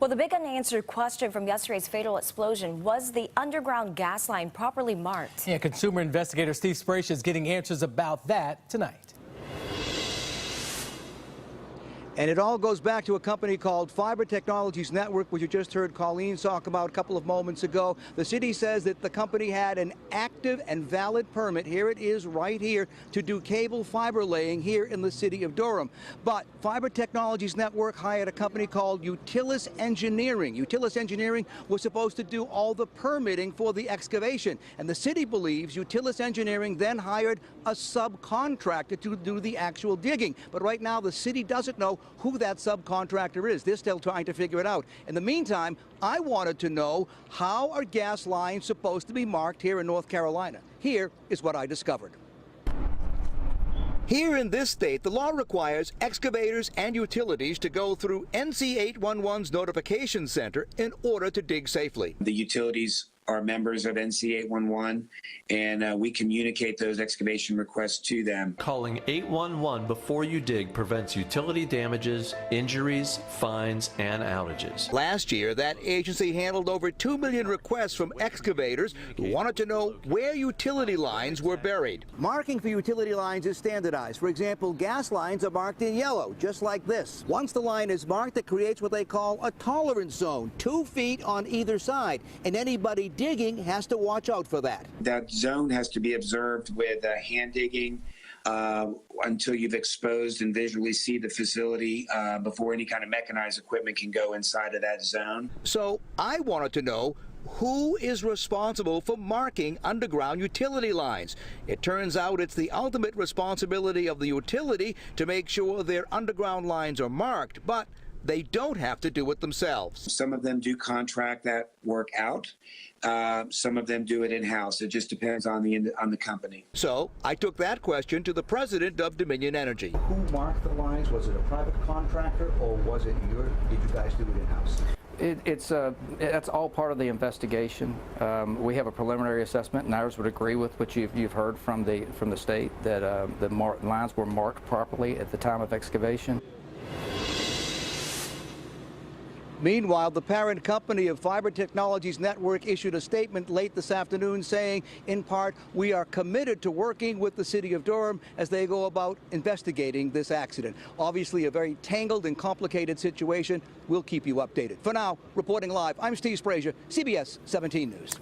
Well, the big unanswered question from yesterday's fatal explosion: was the underground gas line properly marked? Yeah, consumer investigator Steve Sprache is getting answers about that tonight. And it all goes back to a company called Fiber Technologies Network, which you just heard Colleen talk about a couple of moments ago. The city says that the company had an active and valid permit. Here it is right here to do cable fiber laying here in the city of Durham. But Fiber Technologies Network hired a company called Utilis Engineering. Utilis Engineering was supposed to do all the permitting for the excavation. And the city believes Utilis Engineering then hired a subcontractor to do the actual digging. But right now the city doesn't know who that subcontractor is. They're still trying to figure it out. In the meantime, I wanted to know, how are gas lines supposed to be marked here in North Carolina? Here is what I discovered. Here in this state, the law requires excavators and utilities to go through NC 811's notification center in order to dig safely. The utilities are members of NC 811, and we communicate those excavation requests to them. Calling 811 before you dig prevents utility damages, injuries, fines, and outages. Last year, that agency handled over 2 million requests from excavators who wanted to know where utility lines were buried. Marking for utility lines is standardized. For example, gas lines are marked in yellow, just like this. Once the line is marked, it creates what they call a tolerance zone, 2 feet on either side, and anybody digging has to watch out for that. That zone has to be observed with hand digging until you've exposed and visually see the facility before any kind of mechanized equipment can go inside of that zone. So I wanted to know, who is responsible for marking underground utility lines? It turns out it's the ultimate responsibility of the utility to make sure their underground lines are marked, but they don't have to do it themselves. Some of them do contract that work out. Some of them do it in-house. It just depends on the company. So I took that question to the president of Dominion Energy. Who marked the lines? Was it a private contractor, or was it did you guys do it in-house? That's all part of the investigation. We have a preliminary assessment, and ours would agree with what you've heard from the state, that the lines were marked properly at the time of excavation. Meanwhile, the parent company of Fiber Technologies Network issued a statement late this afternoon saying, in part, we are committed to working with the city of Durham as they go about investigating this accident. Obviously, a very tangled and complicated situation. We'll keep you updated. For now, reporting live, I'm Steve Sprache, CBS 17 News.